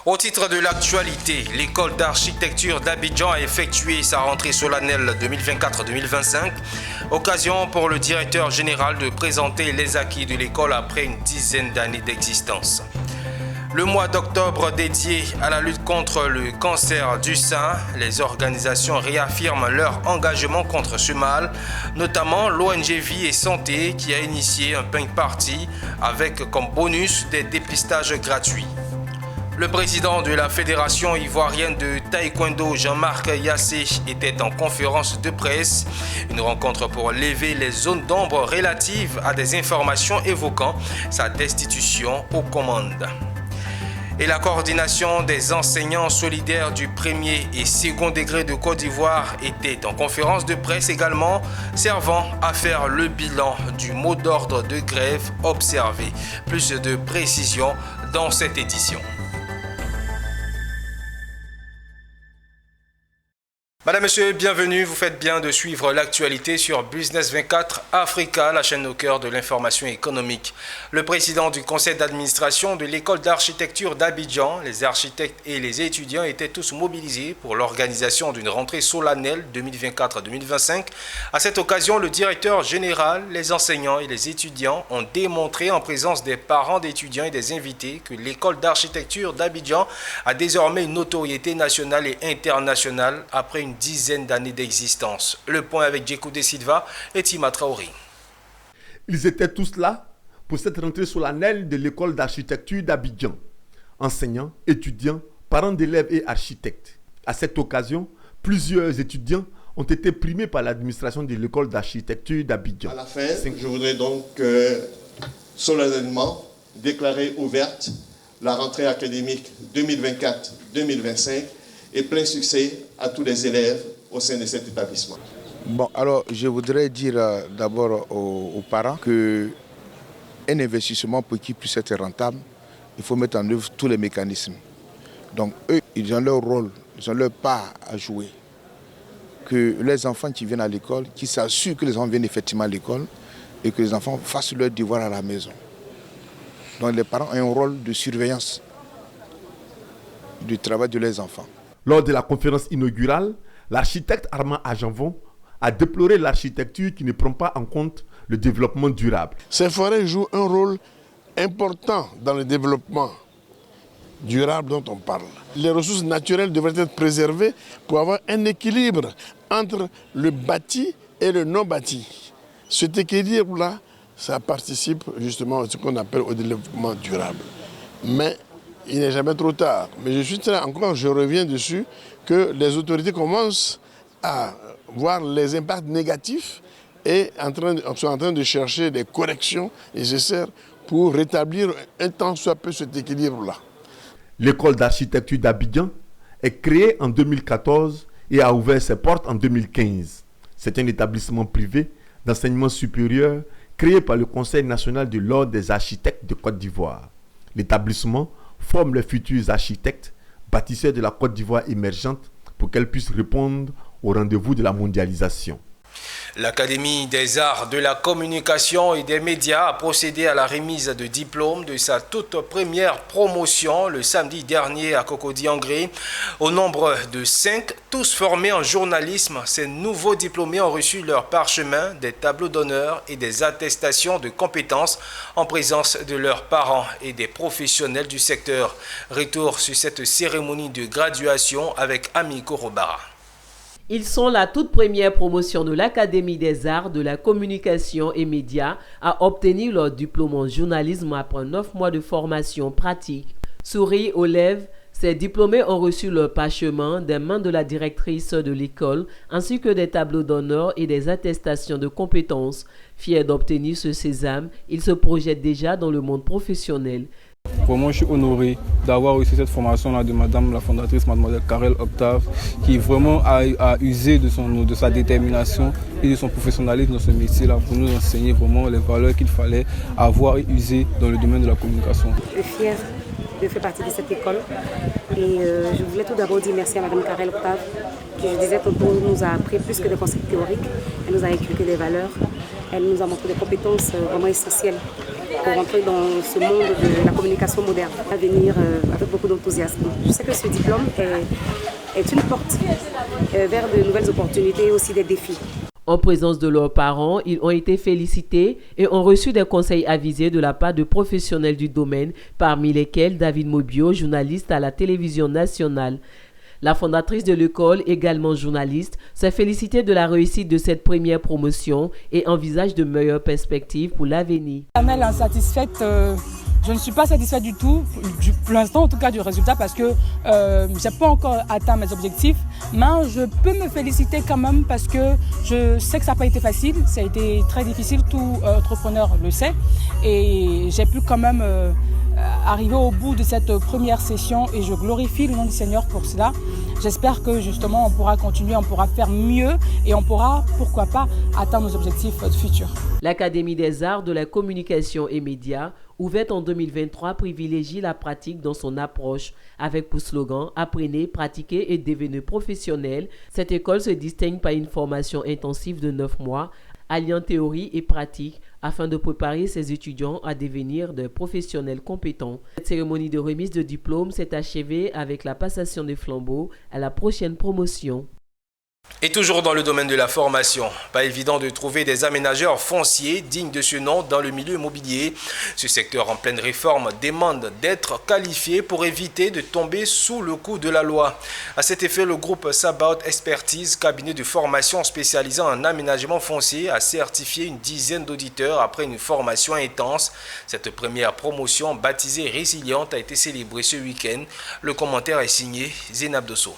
Au titre de l'actualité, l'école d'architecture d'Abidjan a effectué sa rentrée solennelle 2024-2025, occasion pour le directeur général de présenter les acquis de l'école après une dizaine d'années d'existence. Le mois d'octobre dédié à la lutte contre le cancer du sein, les organisations réaffirment leur engagement contre ce mal, notamment l'ONG Vie et Santé qui a initié un pain party avec comme bonus des dépistages gratuits. Le président de la Fédération ivoirienne de taekwondo, Jean-Marc Yassé, était en conférence de presse. Une rencontre pour lever les zones d'ombre relatives à des informations évoquant sa destitution aux commandes. Et la coordination des enseignants solidaires du premier et second degré de Côte d'Ivoire était en conférence de presse également, servant à faire le bilan du mot d'ordre de grève observé. Plus de précisions dans cette édition. Madame, Monsieur, bienvenue. Vous faites bien de suivre l'actualité sur Business 24 Africa, la chaîne au cœur de l'information économique. Le président du conseil d'administration de l'école d'architecture d'Abidjan, les architectes et les étudiants étaient tous mobilisés pour l'organisation d'une rentrée solennelle 2024-2025. À cette occasion, le directeur général, les enseignants et les étudiants ont démontré en présence des parents d'étudiants et des invités que l'école d'architecture d'Abidjan a désormais une notoriété nationale et internationale après une dizaine d'années d'existence. Le point avec Djekou De Silva et Tima Traoré. Ils étaient tous là pour cette rentrée solennelle de l'école d'architecture d'Abidjan. Enseignants, étudiants, parents d'élèves et architectes. À cette occasion, plusieurs étudiants ont été primés par l'administration de l'école d'architecture d'Abidjan. À la fin, je voudrais donc solennellement déclarer ouverte la rentrée académique 2024-2025 et plein succès à tous les élèves au sein de cet établissement. Bon, alors je voudrais dire d'abord aux parents qu'un investissement pour qu'il puisse être rentable, il faut mettre en œuvre tous les mécanismes. Donc eux, ils ont leur rôle, ils ont leur part à jouer. Que les enfants qui viennent à l'école, qu'ils s'assurent que les enfants viennent effectivement à l'école et que les enfants fassent leur devoir à la maison. Donc les parents ont un rôle de surveillance du travail de leurs enfants. Lors de la conférence inaugurale, l'architecte Armand Ajanvon a déploré l'architecture qui ne prend pas en compte le développement durable. Ces forêts jouent un rôle important dans le développement durable dont on parle. Les ressources naturelles devraient être préservées pour avoir un équilibre entre le bâti et le non bâti. Cet équilibre-là, ça participe justement à ce qu'on appelle au développement durable. Mais il n'est jamais trop tard. Mais je reviens dessus, que les autorités commencent à voir les impacts négatifs et sont en train de chercher des corrections nécessaires pour rétablir un tant soit peu cet équilibre-là. L'école d'architecture d'Abidjan est créée en 2014 et a ouvert ses portes en 2015. C'est un établissement privé d'enseignement supérieur créé par le Conseil national de l'Ordre des architectes de Côte d'Ivoire. L'établissement forme les futurs architectes, bâtisseurs de la Côte d'Ivoire émergente pour qu'elle puisse répondre au rendez-vous de la mondialisation. L'Académie des arts de la communication et des médias a procédé à la remise de diplôme de sa toute première promotion le samedi dernier à Cocody-Angré. Au nombre de 5, tous formés en journalisme, ces nouveaux diplômés ont reçu leur parchemin, des tableaux d'honneur et des attestations de compétences en présence de leurs parents et des professionnels du secteur. Retour sur cette cérémonie de graduation avec Ami Korobara. Ils sont la toute première promotion de l'Académie des arts de la communication et médias à obtenir leur diplôme en journalisme après 9 mois de formation pratique. Souris aux lèvres, ces diplômés ont reçu leur parchemin des mains de la directrice de l'école ainsi que des tableaux d'honneur et des attestations de compétences. Fiers d'obtenir ce sésame, ils se projettent déjà dans le monde professionnel. Vraiment, je suis honoré d'avoir reçu cette formation-là de Madame la fondatrice, Mademoiselle Karel Octave, qui vraiment a usé de sa détermination et de son professionnalisme dans ce métier-là pour nous enseigner vraiment les valeurs qu'il fallait avoir et user dans le domaine de la communication. Je suis fière de faire partie de cette école et je voulais tout d'abord dire merci à Madame Karel Octave qui, je disais tantôt, nous a appris plus que des concepts théoriques. Elle nous a inculqué des valeurs, elle nous a montré des compétences vraiment essentielles pour entrer dans ce monde de la communication moderne, à venir avec beaucoup d'enthousiasme. Je sais que ce diplôme est une porte vers de nouvelles opportunités et aussi des défis. En présence de leurs parents, ils ont été félicités et ont reçu des conseils avisés de la part de professionnels du domaine, parmi lesquels David Mobio, journaliste à la télévision nationale. La fondatrice de l'école, également journaliste, s'est félicitée de la réussite de cette première promotion et envisage de meilleures perspectives pour l'avenir. Insatisfaite, je ne suis pas satisfaite du tout, pour l'instant en tout cas du résultat, parce que je n'ai pas encore atteint mes objectifs, mais je peux me féliciter quand même parce que je sais que ça n'a pas été facile, ça a été très difficile, tout entrepreneur le sait, et j'ai pu quand même arriver au bout de cette première session et je glorifie le nom du Seigneur pour cela. J'espère que justement on pourra continuer, on pourra faire mieux et on pourra, pourquoi pas, atteindre nos objectifs futurs. L'Académie des arts de la communication et médias, ouverte en 2023, privilégie la pratique dans son approche avec pour slogan « Apprenez, pratiquez et devenez professionnels ». Cette école se distingue par une formation intensive de 9 mois, alliant théorie et pratique, afin de préparer ses étudiants à devenir des professionnels compétents. Cette cérémonie de remise de diplôme s'est achevée avec la passation des flambeaux à la prochaine promotion. Et toujours dans le domaine de la formation, pas évident de trouver des aménageurs fonciers dignes de ce nom dans le milieu immobilier. Ce secteur en pleine réforme demande d'être qualifié pour éviter de tomber sous le coup de la loi. À cet effet, le groupe Sabaoth Expertise, cabinet de formation spécialisé en aménagement foncier, a certifié une dizaine d'auditeurs après une formation intense. Cette première promotion, baptisée Résiliente, a été célébrée ce week-end. Le commentaire est signé Zénab Dosso.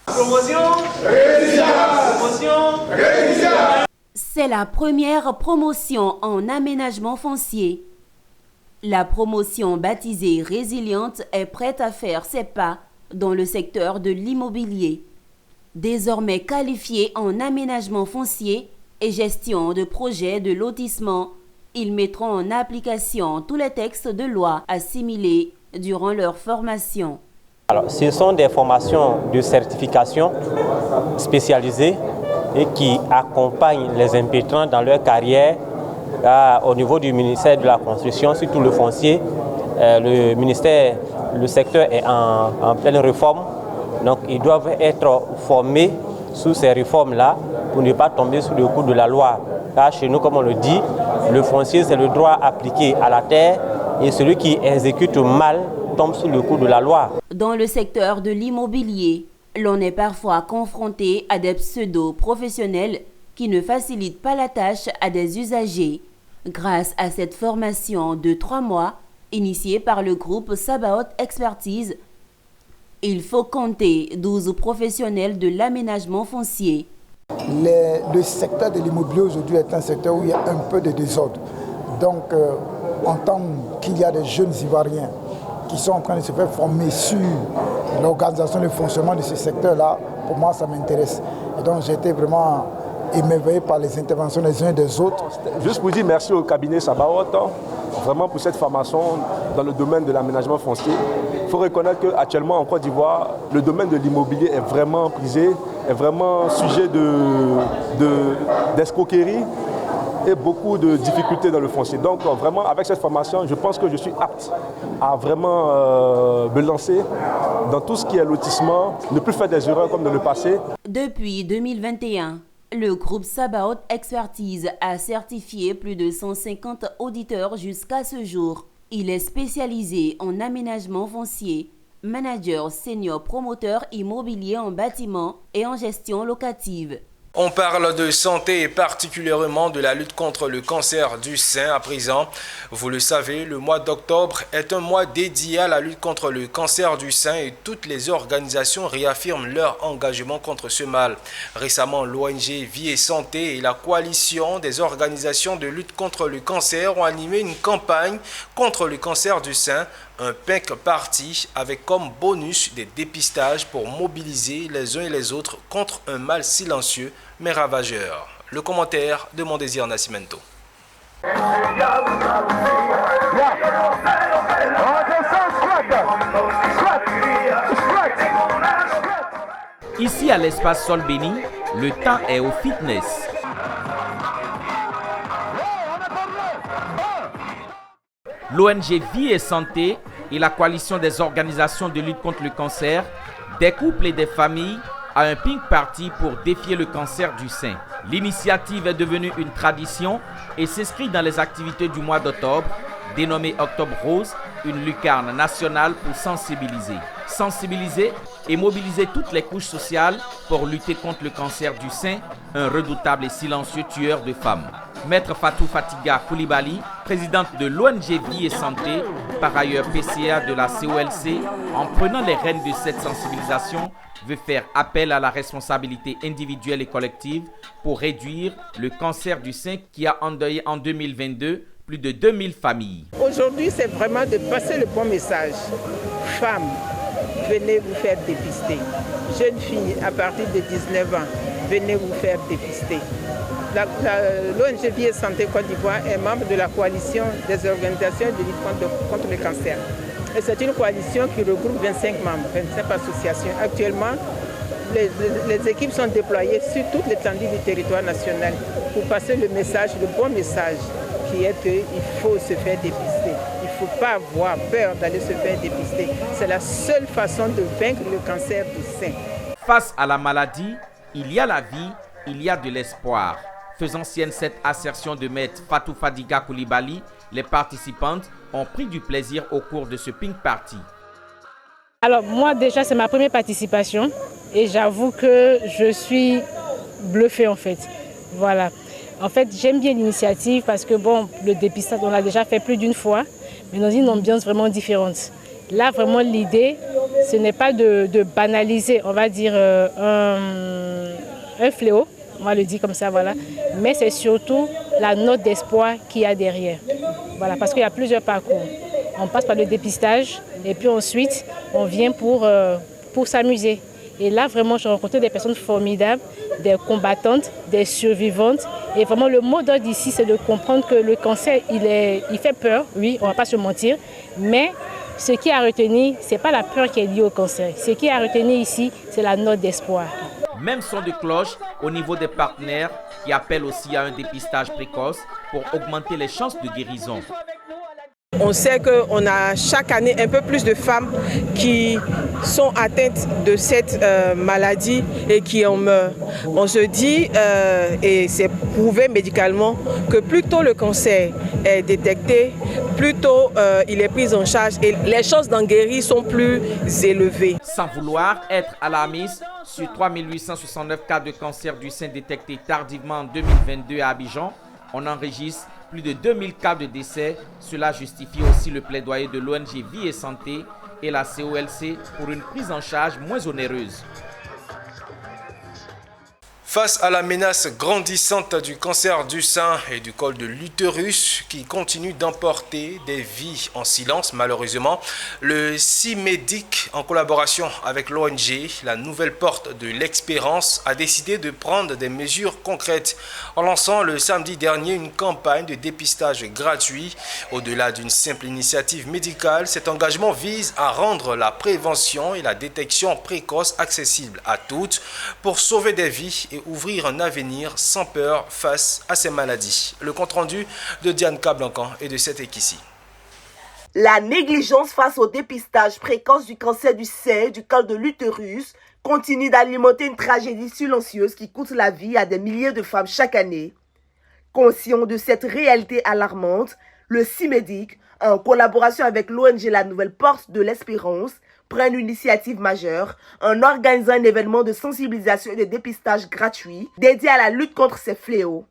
Promotion Résilience. Promotion Résilience. C'est la première promotion en aménagement foncier. La promotion baptisée Résiliente est prête à faire ses pas dans le secteur de l'immobilier. Désormais qualifiés en aménagement foncier et gestion de projets de lotissement, ils mettront en application tous les textes de loi assimilés durant leur formation. Alors, ce sont des formations de certification spécialisées et qui accompagnent les impétrants dans leur carrière au niveau du ministère de la Construction, surtout le foncier. Le secteur est en pleine réforme, donc ils doivent être formés sous ces réformes-là pour ne pas tomber sous le coup de la loi. Car chez nous, comme on le dit, le foncier c'est le droit appliqué à la terre et celui qui exécute mal tombe sous le coup de la loi. Dans le secteur de l'immobilier, l'on est parfois confronté à des pseudo-professionnels qui ne facilitent pas la tâche à des usagers. Grâce à cette formation de 3 mois, initiée par le groupe Sabaoth Expertise, il faut compter 12 professionnels de l'aménagement foncier. Le secteur de l'immobilier aujourd'hui est un secteur où il y a un peu de désordre. Donc, en tant qu'il y a des jeunes Ivoiriens qui sont en train de se faire former sur l'organisation et le fonctionnement de ce secteur-là, pour moi, ça m'intéresse. Et donc, j'ai été vraiment émerveillé par les interventions des uns et des autres. Juste pour dire merci au cabinet Sabaoth, vraiment pour cette formation dans le domaine de l'aménagement foncier. Il faut reconnaître qu'actuellement en Côte d'Ivoire, le domaine de l'immobilier est vraiment prisé, est vraiment sujet d'escroquerie et beaucoup de difficultés dans le foncier. Donc vraiment avec cette formation, je pense que je suis apte à vraiment me lancer dans tout ce qui est lotissement, ne plus faire des erreurs comme dans le passé. Depuis 2021, le groupe Sabaoth Expertise a certifié plus de 150 auditeurs jusqu'à ce jour. Il est spécialisé en aménagement foncier, manager senior promoteur immobilier en bâtiment et en gestion locative. On parle de santé et particulièrement de la lutte contre le cancer du sein à présent. Vous le savez, le mois d'octobre est un mois dédié à la lutte contre le cancer du sein et toutes les organisations réaffirment leur engagement contre ce mal. Récemment, l'ONG Vie et Santé et la coalition des organisations de lutte contre le cancer ont animé une campagne contre le cancer du sein. Un pink party avec comme bonus des dépistages pour mobiliser les uns et les autres contre un mal silencieux mais ravageur. Le commentaire de Mondésir Nascimento. Ici à l'espace Sol Béni, le temps est au fitness. L'ONG Vie et Santé et la coalition des organisations de lutte contre le cancer, des couples et des familles à un pink party pour défier le cancer du sein. L'initiative est devenue une tradition et s'inscrit dans les activités du mois d'octobre, dénommé Octobre Rose, une lucarne nationale pour sensibiliser. Sensibiliser et mobiliser toutes les couches sociales pour lutter contre le cancer du sein, un redoutable et silencieux tueur de femmes. Maître Fatou Fatiga Koulibaly, présidente de l'ONG Vie et Santé, par ailleurs PCA de la COLC, en prenant les rênes de cette sensibilisation, veut faire appel à la responsabilité individuelle et collective pour réduire le cancer du sein qui a endeuillé en 2022 plus de 2000 familles. Aujourd'hui, c'est vraiment de passer le bon message. Femmes, venez vous faire dépister. Jeunes filles à partir de 19 ans, venez vous faire dépister. L'ONG Vie et Santé Côte d'Ivoire est membre de la coalition des organisations de lutte contre le cancer. Et c'est une coalition qui regroupe 25 membres, 25 associations. Actuellement, les équipes sont déployées sur toute l'étendue du territoire national pour passer le message, le bon message, qui est qu'il faut se faire dépister. Il ne faut pas avoir peur d'aller se faire dépister. C'est la seule façon de vaincre le cancer du sein. Face à la maladie, il y a la vie, il y a de l'espoir. Faisant sienne cette assertion de maître Fatou Fatiga Koulibaly, les participantes ont pris du plaisir au cours de ce pink party. Alors moi déjà c'est ma première participation et j'avoue que je suis bluffée en fait. Voilà. En fait j'aime bien l'initiative parce que bon, le dépistage on l'a déjà fait plus d'une fois, mais dans une ambiance vraiment différente. Là vraiment l'idée ce n'est pas de banaliser, on va dire un fléau. On va le dire comme ça, voilà. Mais c'est surtout la note d'espoir qu'il y a derrière. Voilà, parce qu'il y a plusieurs parcours. On passe par le dépistage et puis ensuite, on vient pour s'amuser. Et là, vraiment, j'ai rencontré des personnes formidables, des combattantes, des survivantes. Et vraiment, le mot d'ordre ici, c'est de comprendre que le cancer, il fait peur, oui, on ne va pas se mentir. Mais ce qui est à retenir, ce n'est pas la peur qui est liée au cancer. Ce qui est à retenir ici, c'est la note d'espoir. Même son de cloche au niveau des partenaires qui appellent aussi à un dépistage précoce pour augmenter les chances de guérison. On sait qu'on a chaque année un peu plus de femmes qui sont atteintes de cette maladie et qui en meurent. On se dit, et c'est prouvé médicalement, que plus tôt le cancer est détecté, plus tôt il est pris en charge et les chances d'en guérir sont plus élevées. Sans vouloir être alarmiste, sur 3869 cas de cancer du sein détectés tardivement en 2022 à Abidjan, on enregistre plus de 2000 cas de décès. Cela justifie aussi le plaidoyer de l'ONG Vie et Santé et la COLC pour une prise en charge moins onéreuse. Face à la menace grandissante du cancer du sein et du col de l'utérus qui continue d'emporter des vies en silence malheureusement, le CIMEDIC en collaboration avec l'ONG La Nouvelle Porte de l'Espérance a décidé de prendre des mesures concrètes en lançant le samedi dernier une campagne de dépistage gratuit. Au-delà d'une simple initiative médicale, cet engagement vise à rendre la prévention et la détection précoce accessibles à toutes pour sauver des vies et ouvrir un avenir sans peur face à ces maladies. Le compte-rendu de Diane Kablancan et de Setekissi. La négligence face au dépistage précoce du cancer du sein et du col de l'utérus continue d'alimenter une tragédie silencieuse qui coûte la vie à des milliers de femmes chaque année. Conscient de cette réalité alarmante, le CIMEDIC, en collaboration avec l'ONG La Nouvelle Porte de l'Espérance, prend une initiative majeure en organisant un événement de sensibilisation et de dépistage gratuit dédié à la lutte contre ces fléaux.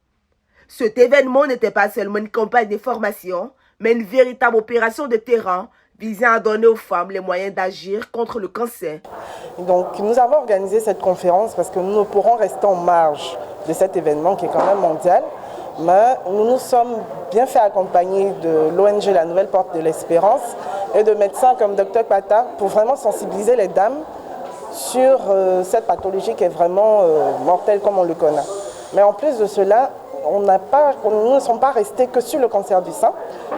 Cet événement n'était pas seulement une campagne de formation, mais une véritable opération de terrain visant à donner aux femmes les moyens d'agir contre le cancer. Donc nous avons organisé cette conférence parce que nous ne pourrons rester en marge de cet événement qui est quand même mondial. Mais nous nous sommes bien fait accompagner de l'ONG La Nouvelle Porte de l'Espérance et de médecins comme Dr Pata pour vraiment sensibiliser les dames sur cette pathologie qui est vraiment mortelle comme on le connaît. Mais en plus de cela, nous ne sommes pas restés que sur le cancer du sein.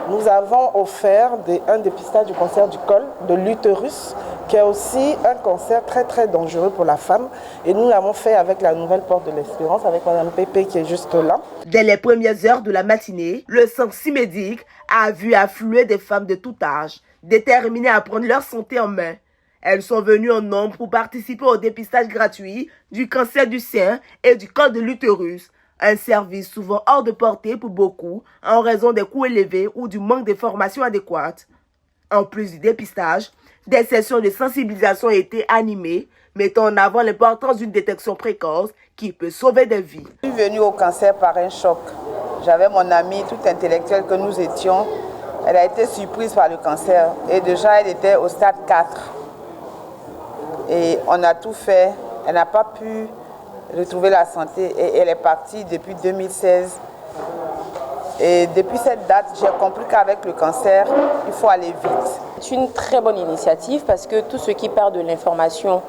Nous avons offert un dépistage du cancer du col de l'utérus, qui est aussi un cancer très très dangereux pour la femme. Et nous l'avons fait avec la nouvelle porte de l'Espérance, avec Mme Pépé qui est juste là. Dès les premières heures de la matinée, le centre CIMEDIC a vu affluer des femmes de tout âge, déterminées à prendre leur santé en main. Elles sont venues en nombre pour participer au dépistage gratuit du cancer du sein et du col de l'utérus. Un service souvent hors de portée pour beaucoup en raison des coûts élevés ou du manque de formation adéquate. En plus du dépistage, des sessions de sensibilisation ont été animées, mettant en avant l'importance d'une détection précoce qui peut sauver des vies. Je suis venue au cancer par un choc. J'avais mon amie toute intellectuelle que nous étions. Elle a été surprise par le cancer et déjà elle était au stade 4. Et on a tout fait. Elle n'a pas pu retrouver la santé et elle est partie depuis 2016. Et depuis cette date, j'ai compris qu'avec le cancer, il faut aller vite. C'est une très bonne initiative parce que tous ceux qui perdent de l'information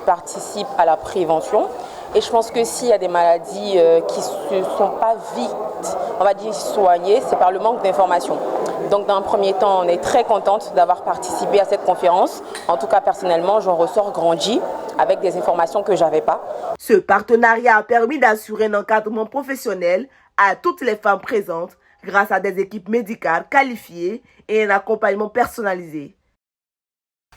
participent à la prévention. Et je pense que s'il y a des maladies qui ne sont pas vite, on va dire, soignées, c'est par le manque d'information. Donc dans un premier temps, on est très contente d'avoir participé à cette conférence. En tout cas, personnellement, j'en ressors grandi avec des informations que je n'avais pas. Ce partenariat a permis d'assurer un encadrement professionnel à toutes les femmes présentes grâce à des équipes médicales qualifiées et un accompagnement personnalisé.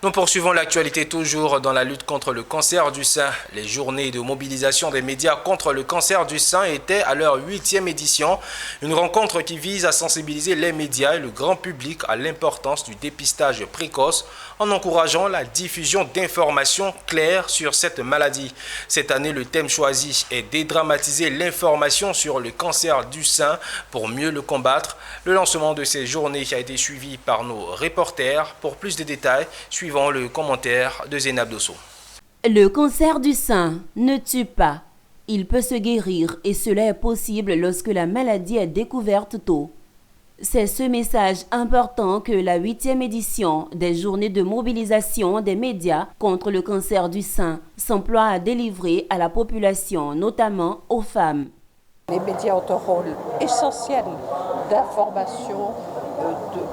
Nous poursuivons l'actualité toujours dans la lutte contre le cancer du sein. Les journées de mobilisation des médias contre le cancer du sein étaient à leur 8e édition. Une rencontre qui vise à sensibiliser les médias et le grand public à l'importance du dépistage précoce en encourageant la diffusion d'informations claires sur cette maladie. Cette année, le thème choisi est dédramatiser l'information sur le cancer du sein pour mieux le combattre. Le lancement de ces journées a été suivi par nos reporters. Pour plus de détails, suivons le commentaire de Zénab Dosso. Le cancer du sein ne tue pas. Il peut se guérir et cela est possible lorsque la maladie est découverte tôt. C'est ce message important que la 8e édition des journées de mobilisation des médias contre le cancer du sein s'emploie à délivrer à la population, notamment aux femmes. Les médias ont un rôle essentiel d'information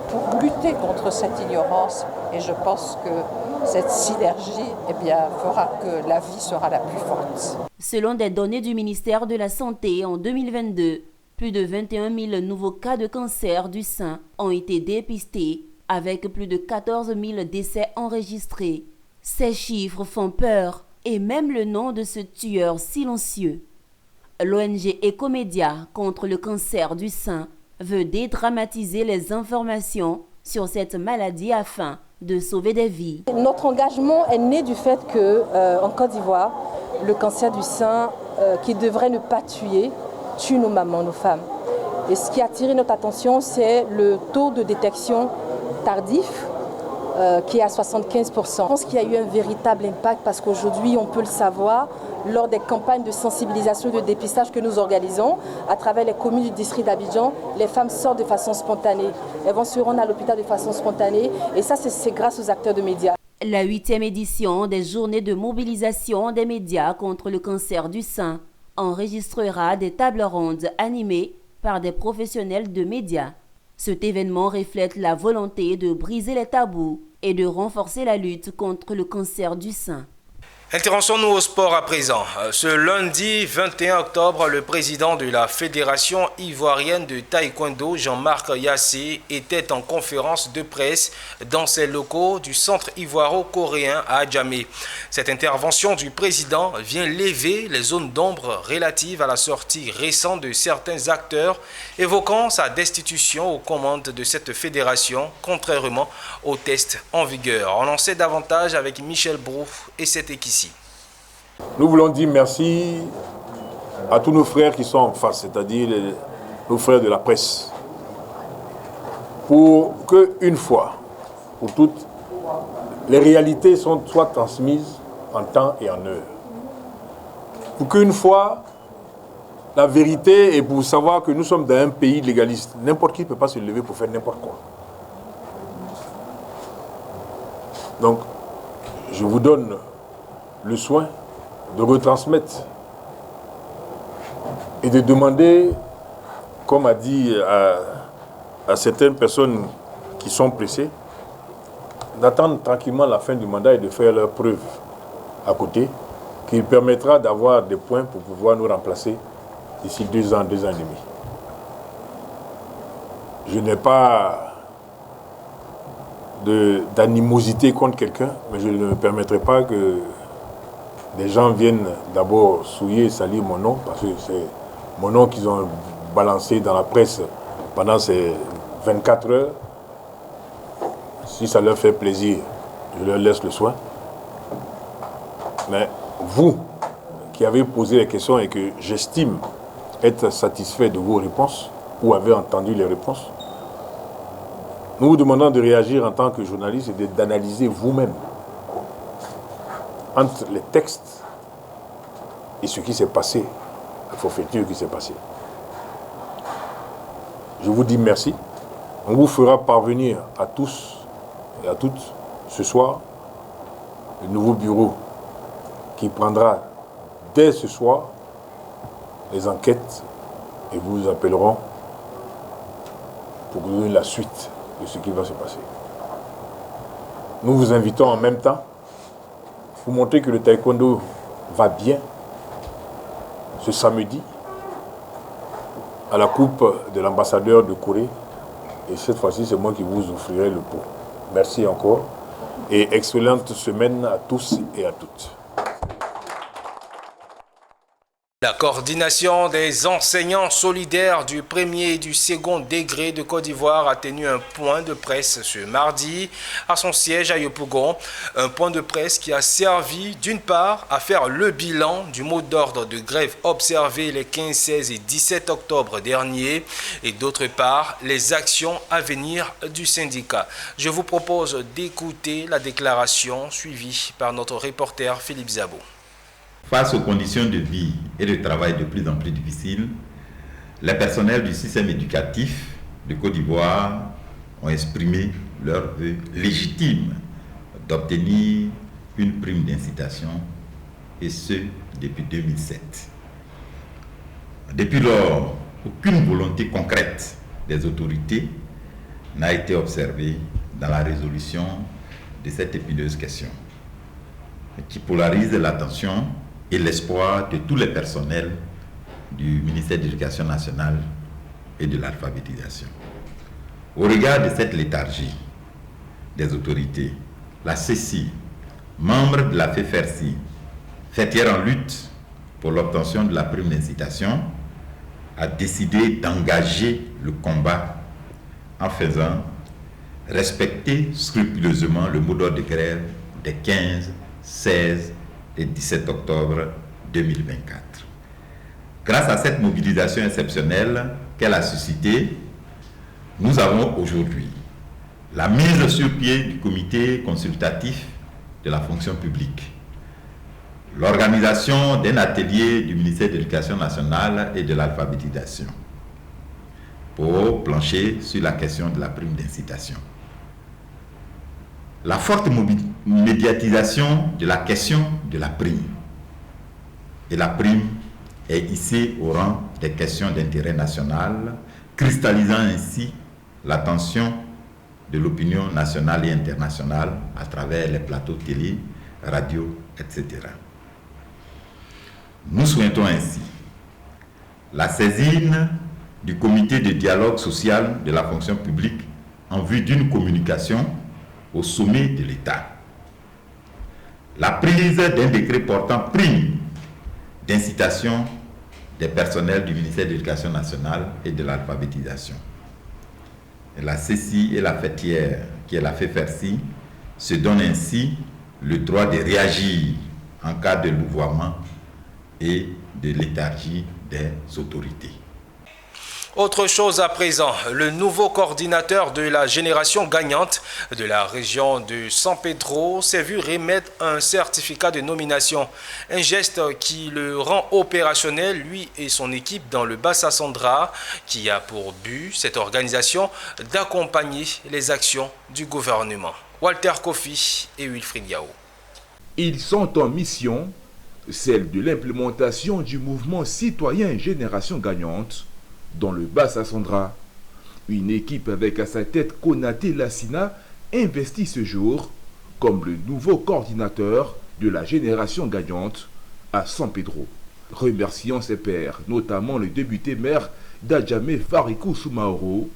pour lutter contre cette ignorance et je pense que cette synergie fera que la vie sera la plus forte. Selon des données du ministère de la Santé en 2022, plus de 21 000 nouveaux cas de cancer du sein ont été dépistés avec plus de 14 000 décès enregistrés. Ces chiffres font peur et même le nom de ce tueur silencieux. L'ONG Ecomédia contre le cancer du sein veut dédramatiser les informations sur cette maladie afin de sauver des vies. Notre engagement est né du fait qu'en Côte d'Ivoire, le cancer du sein, qui devrait ne pas tuer, tue nos mamans, nos femmes. Et ce qui a attiré notre attention, c'est le taux de détection tardif qui est à 75%. Je pense qu'il y a eu un véritable impact parce qu'aujourd'hui, on peut le savoir, lors des campagnes de sensibilisation et de dépistage que nous organisons, à travers les communes du district d'Abidjan, les femmes sortent de façon spontanée. Elles vont se rendre à l'hôpital de façon spontanée et ça, c'est grâce aux acteurs de médias. La 8e édition des journées de mobilisation des médias contre le cancer du sein enregistrera des tables rondes animées par des professionnels de médias. Cet événement reflète la volonté de briser les tabous et de renforcer la lutte contre le cancer du sein. Intéressons-nous au sport à présent. Ce lundi 21 octobre, le président de la Fédération ivoirienne de taekwondo, Jean-Marc Yassé, était en conférence de presse dans ses locaux du centre ivoiro-coréen à Adjamé. Cette intervention du président vient lever les zones d'ombre relatives à la sortie récente de certains acteurs, évoquant sa destitution aux commandes de cette fédération, contrairement aux tests en vigueur. On en sait davantage avec Michel Brou et cette équipe. Nous voulons dire merci à tous nos frères qui sont en face, c'est-à-dire nos frères de la presse, pour qu'une fois, pour toutes, les réalités soient transmises en temps et en heure. Pour qu'une fois, la vérité, et pour savoir que nous sommes dans un pays légaliste, n'importe qui ne peut pas se lever pour faire n'importe quoi. Donc, je vous donne le soin de retransmettre et de demander comme a dit à certaines personnes qui sont pressées, d'attendre tranquillement la fin du mandat et de faire leur preuve à côté, qui permettra d'avoir des points pour pouvoir nous remplacer d'ici 2 ans, 2 ans et demi. Je n'ai pas d'animosité contre quelqu'un, mais je ne permettrai pas que des gens viennent d'abord souiller et salir mon nom, parce que c'est mon nom qu'ils ont balancé dans la presse pendant ces 24 heures. Si ça leur fait plaisir, je leur laisse le soin. Mais vous, qui avez posé les questions et que j'estime être satisfait de vos réponses, ou avez entendu les réponses, nous vous demandons de réagir en tant que journaliste et d'analyser vous-même entre les textes et ce qui s'est passé, la forfaiture qui s'est passée. Je vous dis merci. On vous fera parvenir à tous et à toutes ce soir le nouveau bureau qui prendra dès ce soir les enquêtes et vous appellerons pour vous donner la suite de ce qui va se passer. Nous vous invitons en même temps pour montrer que le taekwondo va bien ce samedi à la coupe de l'ambassadeur de Corée. Et cette fois-ci, c'est moi qui vous offrirai le pot. Merci encore et excellente semaine à tous et à toutes. La coordination des enseignants solidaires du premier et du second degré de Côte d'Ivoire a tenu un point de presse ce mardi à son siège à Yopougon. Un point de presse qui a servi d'une part à faire le bilan du mot d'ordre de grève observé les 15, 16 et 17 octobre dernier et d'autre part les actions à venir du syndicat. Je vous propose d'écouter la déclaration suivie par notre reporter Philippe Zabo. Face aux conditions de vie et de travail de plus en plus difficiles, les personnels du système éducatif de Côte d'Ivoire ont exprimé leur vœu légitime d'obtenir une prime d'incitation, et ce, depuis 2007. Depuis lors, aucune volonté concrète des autorités n'a été observée dans la résolution de cette épineuse question, qui polarise l'attention et l'espoir de tous les personnels du ministère de l'Éducation nationale et de l'alphabétisation. Au regard de cette léthargie des autorités, la CECI, membre de la FEFERCI, fêtière en lutte pour l'obtention de la prime d'incitation, a décidé d'engager le combat en faisant respecter scrupuleusement le mot d'ordre de grève des 15, 16 et 17 octobre 2024. Grâce à cette mobilisation exceptionnelle qu'elle a suscitée, nous avons aujourd'hui la mise sur pied du comité consultatif de la fonction publique, l'organisation d'un atelier du ministère de l'Éducation nationale et de l'alphabétisation pour plancher sur la question de la prime d'incitation. La forte médiatisation de la question de la prime. Et la prime est hissée au rang des questions d'intérêt national, cristallisant ainsi l'attention de l'opinion nationale et internationale à travers les plateaux télé, radio, etc. Nous souhaitons ainsi la saisine du comité de dialogue social de la fonction publique en vue d'une communication au sommet de l'État. La prise d'un décret portant prime d'incitation des personnels du ministère de l'Éducation nationale et de l'alphabétisation. La CECI et la fêtière, qui est la FEFERCI, se donnent ainsi le droit de réagir en cas de louvoiement et de léthargie des autorités. Autre chose à présent, le nouveau coordinateur de la génération gagnante de la région de San Pedro s'est vu remettre un certificat de nomination. Un geste qui le rend opérationnel, lui et son équipe, dans le Bassa Sandra, qui a pour but, cette organisation, d'accompagner les actions du gouvernement. Walter Kofi et Wilfried Yao. Ils sont en mission, celle de l'implémentation du mouvement citoyen Génération Gagnante, dans le Bas-Sassandra. Une équipe avec à sa tête Konaté Lassina investit ce jour comme le nouveau coordinateur de la génération gagnante à San Pedro. Remerciant ses pairs, notamment le député maire d'Adjamé Farikou Soumaoro,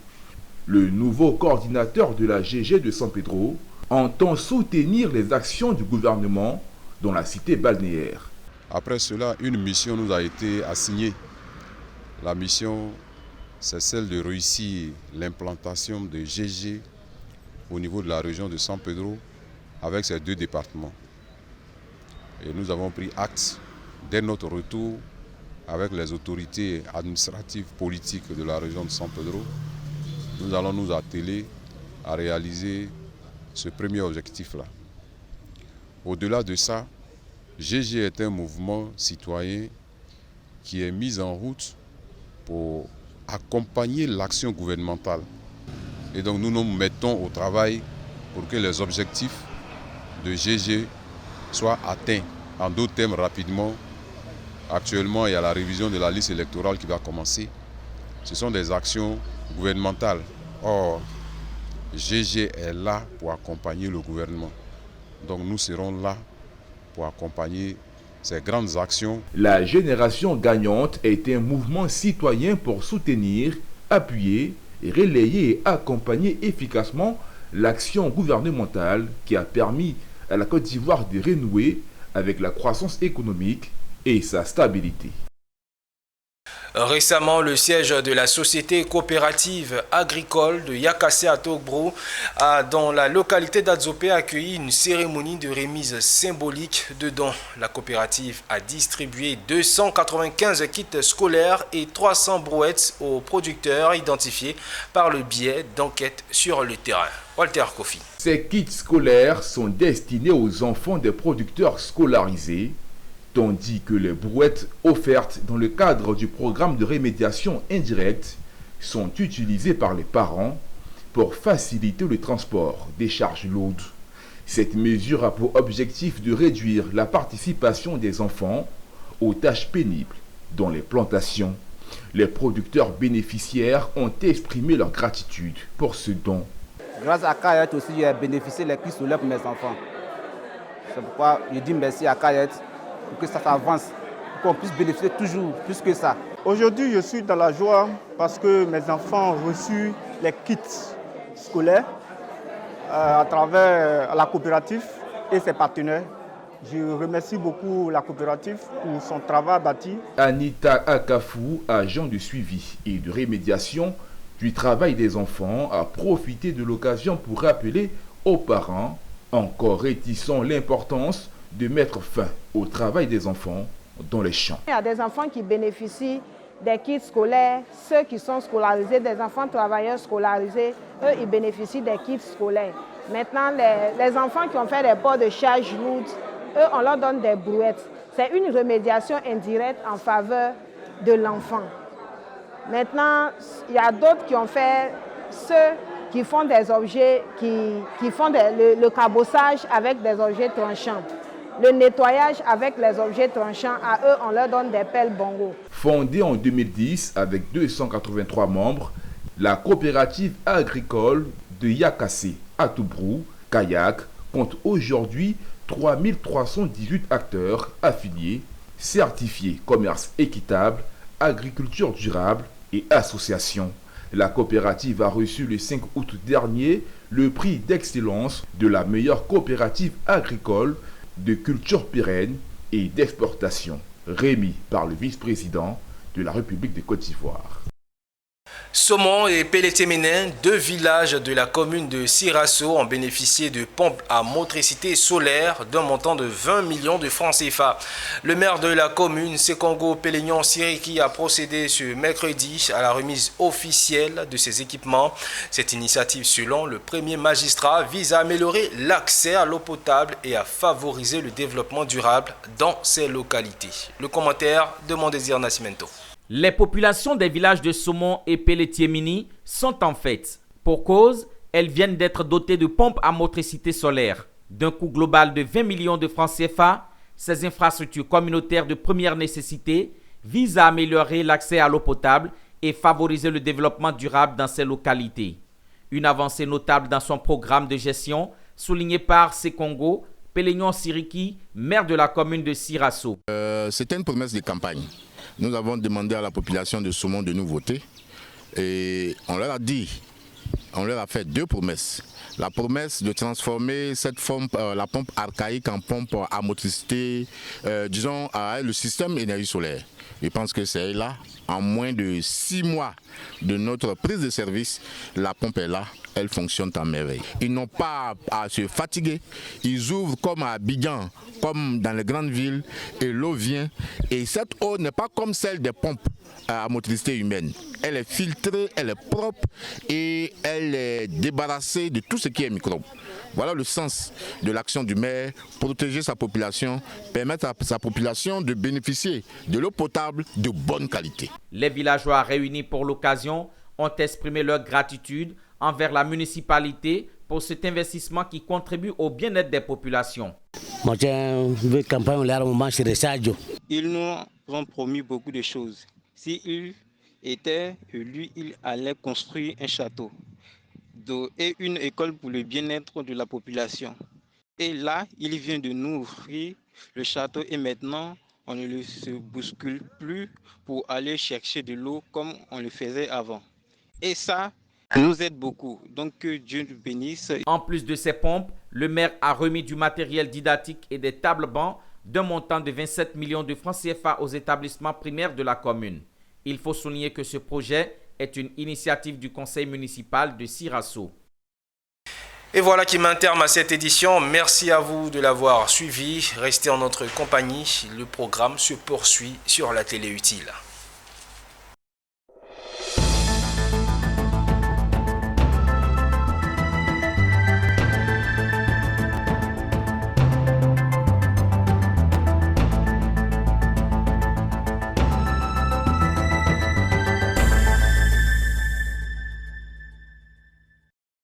le nouveau coordinateur de la GG de San Pedro entend soutenir les actions du gouvernement dans la cité balnéaire. Après cela, une mission nous a été assignée. La mission, c'est celle de réussir l'implantation de GG au niveau de la région de San Pedro avec ces 2 départements. Et nous avons pris acte dès notre retour avec les autorités administratives politiques de la région de San Pedro. Nous allons nous atteler à réaliser ce premier objectif-là. Au-delà de ça, GG est un mouvement citoyen qui est mis en route pour accompagner l'action gouvernementale. Et donc nous nous mettons au travail pour que les objectifs de GG soient atteints. En d'autres termes, rapidement, actuellement il y a la révision de la liste électorale qui va commencer. Ce sont des actions gouvernementales. Or, GG est là pour accompagner le gouvernement. Donc nous serons là pour accompagner ces grandes actions. La génération gagnante est un mouvement citoyen pour soutenir, appuyer, relayer et accompagner efficacement l'action gouvernementale qui a permis à la Côte d'Ivoire de renouer avec la croissance économique et sa stabilité. Récemment, le siège de la société coopérative agricole de Yakassé à Togbrou a, dans la localité d'Adzopé, accueilli une cérémonie de remise symbolique de dons. La coopérative a distribué 295 kits scolaires et 300 brouettes aux producteurs identifiés par le biais d'enquêtes sur le terrain. Walter Kofi. Ces kits scolaires sont destinés aux enfants des producteurs scolarisés, tandis que les brouettes offertes dans le cadre du programme de remédiation indirecte sont utilisées par les parents pour faciliter le transport des charges lourdes. Cette mesure a pour objectif de réduire la participation des enfants aux tâches pénibles dans les plantations. Les producteurs bénéficiaires ont exprimé leur gratitude pour ce don. Grâce à Kayet aussi, j'ai bénéficié des kits scolaires pour mes enfants. C'est pourquoi je dis merci à Kayet pour que ça avance, pour qu'on puisse bénéficier toujours plus que ça. Aujourd'hui, je suis dans la joie parce que mes enfants ont reçu les kits scolaires à travers la coopérative et ses partenaires. Je remercie beaucoup la coopérative pour son travail bâti. Anita Akafou, agent de suivi et de remédiation du travail des enfants, a profité de l'occasion pour rappeler aux parents, encore réticents, l'importance de mettre fin au travail des enfants dans les champs. Il y a des enfants qui bénéficient des kits scolaires, ceux qui sont scolarisés, des enfants travailleurs scolarisés, eux, ils bénéficient des kits scolaires. Maintenant, les enfants qui ont fait des ports de charges lourdes, eux, on leur donne des brouettes. C'est une remédiation indirecte en faveur de l'enfant. Maintenant, il y a d'autres qui ont fait ceux qui font des objets, qui font le cabossage avec des objets tranchants. Le nettoyage avec les objets tranchants, à eux, on leur donne des pelles bongo. Fondée en 2010 avec 283 membres, la coopérative agricole de Yakassé à Togbrou, Kayak, compte aujourd'hui 3318 acteurs affiliés, certifiés commerce équitable, agriculture durable et associations. La coopérative a reçu le 5 août dernier le prix d'excellence de la meilleure coopérative agricole de culture pérenne et d'exportation, remis par le vice-président de la République de Côte d'Ivoire. Saumon et Pélétéménin, 2 villages de la commune de Sirasso, ont bénéficié de pompes à motricité solaire d'un montant de 20 millions de francs CFA. Le maire de la commune, Sekongo Pélénion Siriki, a procédé ce mercredi à la remise officielle de ces équipements. Cette initiative, selon le premier magistrat, vise à améliorer l'accès à l'eau potable et à favoriser le développement durable dans ces localités. Le commentaire de Mon Désir Nascimento. Les populations des villages de Saumon et Pélétiémini sont en fête. Pour cause, elles viennent d'être dotées de pompes à motricité solaire. D'un coût global de 20 millions de francs CFA, ces infrastructures communautaires de première nécessité visent à améliorer l'accès à l'eau potable et favoriser le développement durable dans ces localités. Une avancée notable dans son programme de gestion, soulignée par Sekongo Pelignon Siriki, maire de la commune de Sirasso. C'était une promesse de campagne. Nous avons demandé à la population de Saumon de nous voter et on leur a dit, on leur a fait deux promesses. La promesse de transformer cette pompe, la pompe archaïque en pompe à motricité, disons, à le système énergie solaire. Je pense que c'est là, en moins de 6 mois de notre prise de service, la pompe est là, elle fonctionne en merveille. Ils n'ont pas à se fatiguer, ils ouvrent comme à Abidjan, comme dans les grandes villes, et l'eau vient. Et cette eau n'est pas comme celle des pompes à motricité humaine. Elle est filtrée, elle est propre et elle est débarrassée de tout ce qui est microbe. Voilà le sens de l'action du maire, protéger sa population, permettre à sa population de bénéficier de l'eau potable de bonne qualité. Les villageois réunis pour l'occasion ont exprimé leur gratitude envers la municipalité pour cet investissement qui contribue au bien-être des populations. Ils nous ont promis beaucoup de choses. S'il était élu, il allait construire un château et une école pour le bien-être de la population. Et là, il vient de nous offrir le château et maintenant, on ne se bouscule plus pour aller chercher de l'eau comme on le faisait avant. Et ça nous aide beaucoup. Donc que Dieu nous bénisse. En plus de ces pompes, le maire a remis du matériel didactique et des tables bancs d'un montant de 27 millions de francs CFA aux établissements primaires de la commune. Il faut souligner que ce projet est une initiative du conseil municipal de Sirasso. Et voilà qui met un terme à cette édition. Merci à vous de l'avoir suivi. Restez en notre compagnie. Le programme se poursuit sur la télé utile.